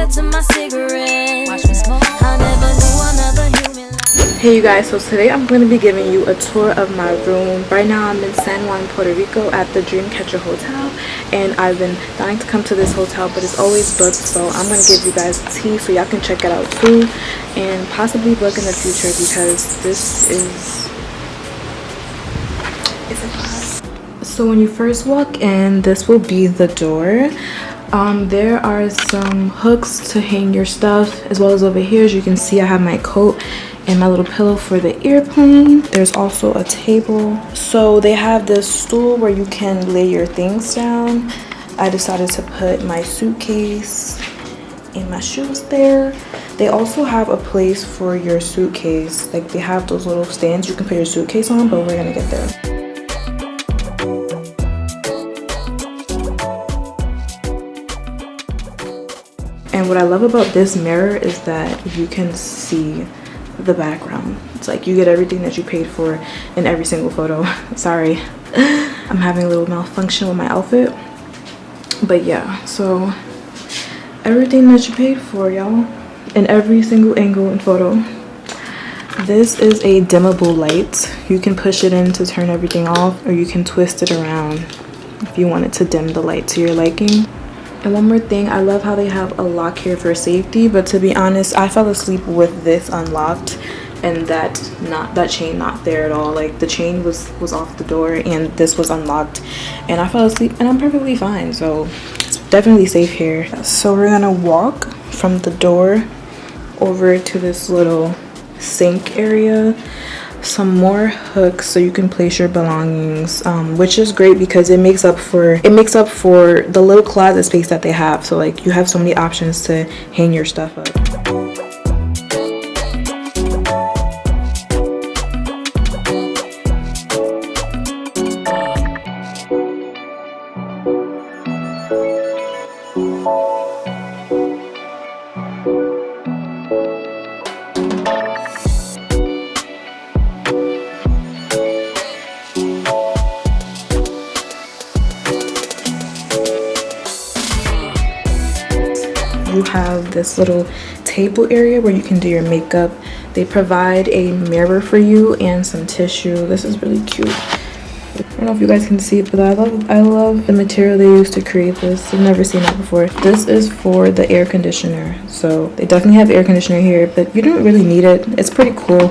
cigarette to my cigarette. Watch me smoke. I never knew another human like. Hey you guys, so today I'm going to be giving you a tour of my room. Right now I'm in San Juan, Puerto Rico at the Dreamcatcher hotel, and I've been dying to come to this hotel, but it's always booked, so I'm going to give you guys tea so y'all can check it out too, and possibly book in the future because this is a vibe. So when you first walk in, this will be the door. There are some hooks to hang your stuff, as well as over here, as you can see, I have my coat and my little pillow for the airplane. There's also a table. So they have this stool where you can lay your things down. I decided to put my suitcase and my shoes there. They also have a place for your suitcase. Like they have those little stands you can put your suitcase on, but we're gonna get there. And what I love about this mirror is that you can see the background. It's like you get everything that you paid for in every single photo. Sorry, I'm having a little malfunction with my outfit. But yeah, so everything that you paid for, y'all, in every single angle and photo. This is a dimmable light. You can push it in to turn everything off, or you can twist it around if you wanted to dim the light to your liking. And one more thing, I love how they have a lock here for safety, but to be honest, I fell asleep with this unlocked and that chain not there at all. Like the chain was off the door and this was unlocked, and I fell asleep and I'm perfectly fine, so it's definitely safe here. So we're gonna walk from the door over to this little sink area. Some more hooks so you can place your belongings, which is great because it makes up for the little closet space that they have. So like you have so many options to hang your stuff up. You have this little table area where you can do your makeup. They provide a mirror for you and some tissue. This is really cute. I don't know if you guys can see it, but I love the material they use to create this. I've never seen that before. This is for the air conditioner. So they definitely have air conditioner here, but you don't really need it. It's pretty cool.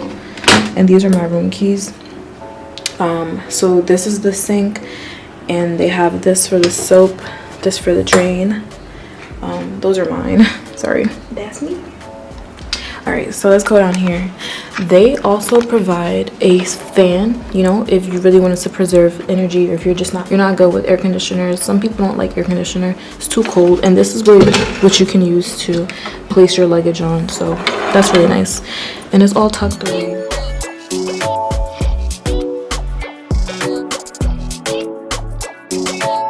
And these are my room keys. So this is the sink, and they have this for the soap, this for the drain. Those are mine. Sorry, that's me. All right, so let's go down here. They also provide a fan, you know, if you really wanted to preserve energy, or if you're not good with air conditioners. Some people don't like air conditioner, it's too cold, and this is what you can use to place your luggage on, so that's really nice. And it's all tucked away.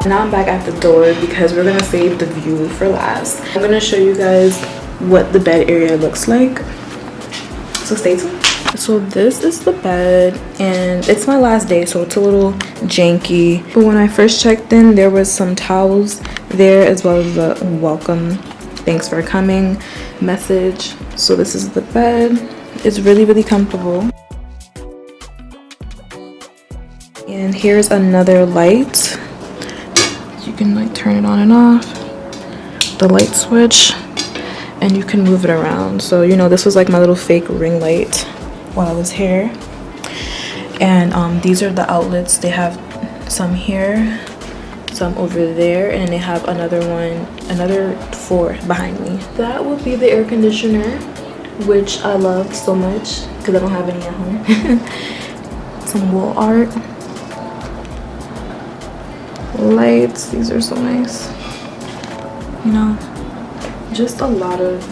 Now I'm back at the door because we're gonna save the view for last. I'm gonna show you guys what the bed area looks like, so stay tuned. So this is the bed, and it's my last day, so it's a little janky, but when I first checked in, there was some towels there, as well as the welcome, thanks for coming message. So this is the bed. It's really comfortable. And here's another light. You can like turn it on and off, the light switch, and you can move it around. So you know, this was like my little fake ring light while I was here. And these are the outlets. They have some here, some over there, and they have another 4 behind me. That would be the air conditioner, which I love so much because I don't have any at home. Some wall art, lights, these are so nice, you know, just a lot of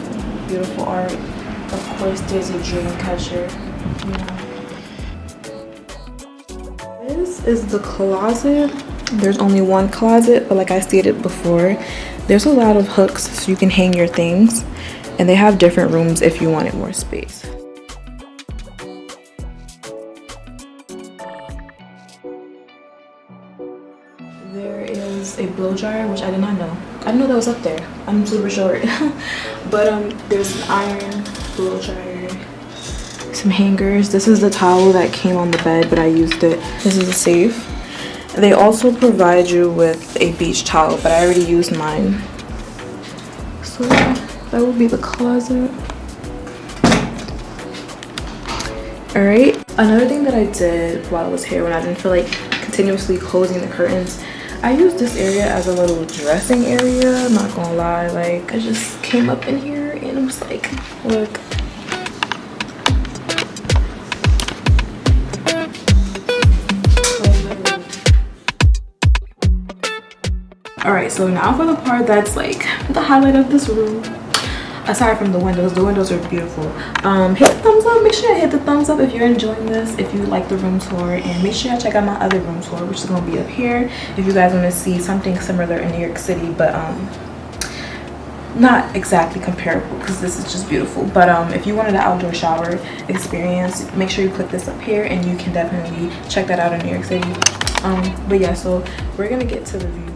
beautiful art. Of course there's a Dreamcatcher, you know. This is the closet. There's only one closet, but like I stated before, there's a lot of hooks so you can hang your things, and they have different rooms if you wanted more space. There is a blow dryer, which I did not know. I didn't know that was up there. I'm super short. But there's an iron, blow dryer, some hangers. This is the towel that came on the bed, but I used it. This is a safe. They also provide you with a beach towel, but I already used mine. So that would be the closet. All right, another thing that I did while I was here when I didn't feel like continuously closing the curtains, I used this area as a little dressing area. I'm not gonna lie, like I just came up in here and I was like, look. All right, so now for the part that's like the highlight of this room. Aside from the windows are beautiful. Hit the thumbs up. Make sure you hit the thumbs up if you're enjoying this, if you like the room tour, and make sure you check out my other room tour, which is going to be up here if you guys want to see something similar in New York City, but not exactly comparable because this is just beautiful. But if you wanted an outdoor shower experience, make sure you click this up here and you can definitely check that out in New York City. But yeah, so we're gonna get to the view.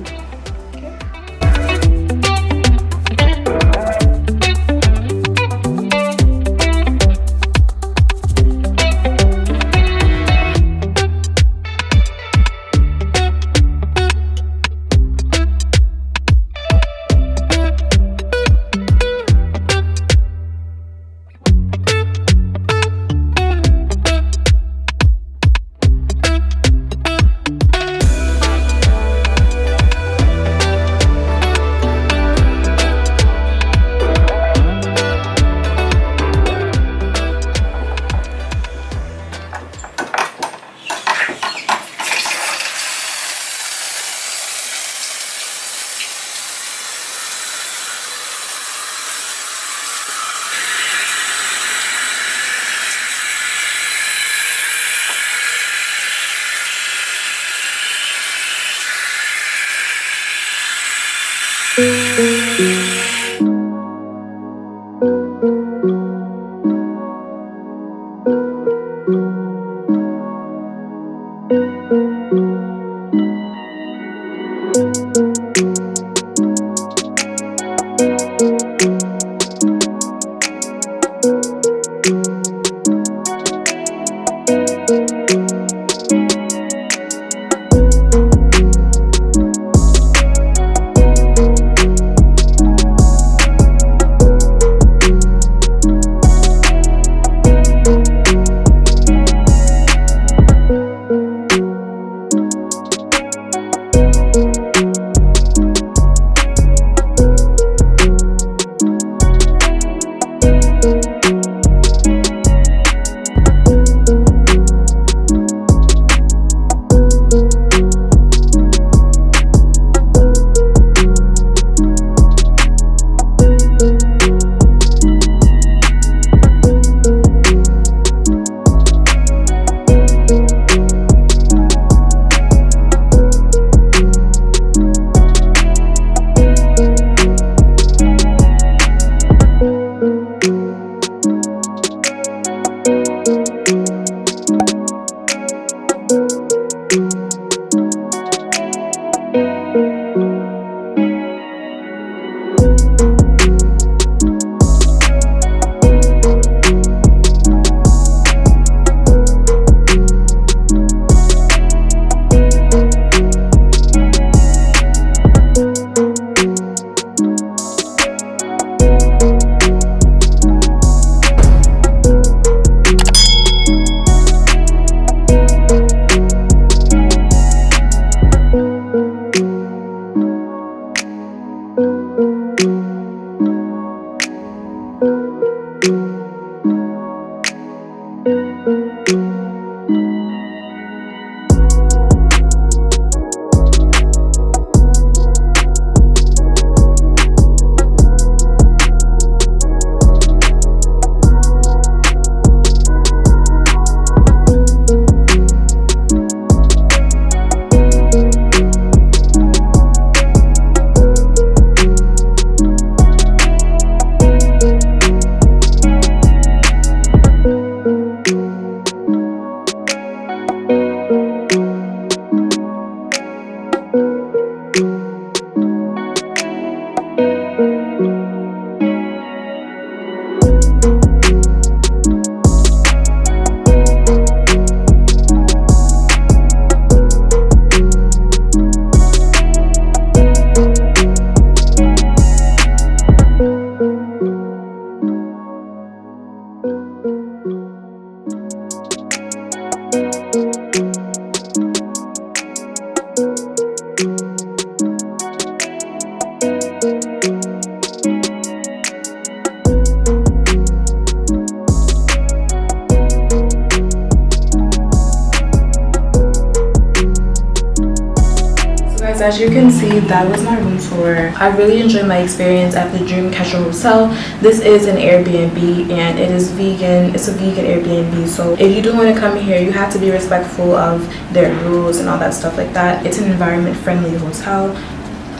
guys, as you can see, that was my room tour. I really enjoyed my experience at the Dreamcatcher hotel. This is an Airbnb and it is vegan. It's a vegan Airbnb, so if you do want to come here, you have to be respectful of their rules and all that stuff like that. It's an environment friendly hotel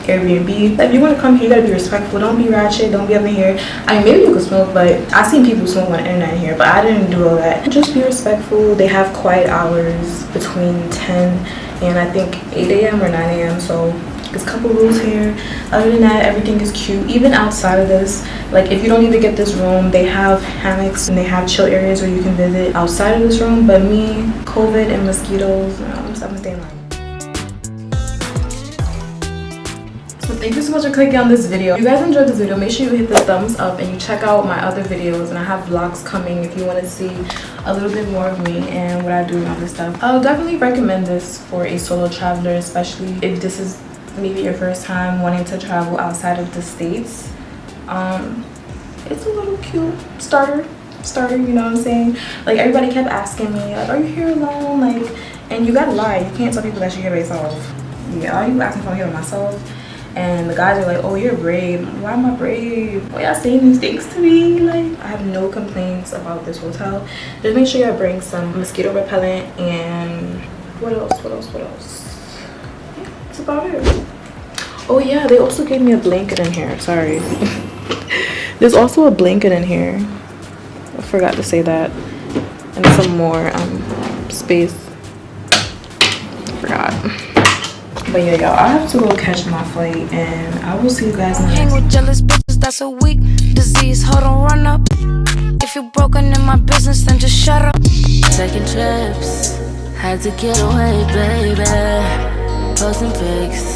Airbnb. If you want to come here, you gotta be respectful. Don't be ratchet, don't be up in here. I mean, maybe you could smoke, but I seen people smoke on the internet here, but I didn't do all that. Just be respectful. They have quiet hours between 10 and I think 8 a.m. or 9 a.m. so there's a couple rules here. Other than that, everything is cute. Even outside of this, like if you don't even get this room, they have hammocks and they have chill areas where you can visit outside of this room. But me, COVID and mosquitoes, I'm staying alive. So thank you so much for clicking on this video. If you guys enjoyed this video, make sure you hit the thumbs up and you check out my other videos, and I have vlogs coming if you want to see a little bit more of me and what I do and all this stuff. I'll definitely recommend this for a solo traveler, especially if this is maybe your first time wanting to travel outside of the states. It's a little cute starter, you know what I'm saying? Like everybody kept asking me like, are you here alone? Like, and you gotta lie, you can't tell people that you're here by yourself. Yeah, are you asking if I'm here by myself? And the guys are like, oh, you're brave. Why am I brave? Why y'all saying these things to me? Like, I have no complaints about this hotel. Just make sure y'all bring some mosquito repellent and what else? Yeah, that's about it. Oh yeah, they also gave me a blanket in here. Sorry. There's also a blanket in here. I forgot to say that. And some more space. Forgot. But yeah, y'all, I have to go catch my flight, and I will see you guys in the next Hang with jealous bitches, that's a weak disease. Hold on, run up. If you're broken in my business, then just shut up. Taking trips, had to get away, baby. Posting pics.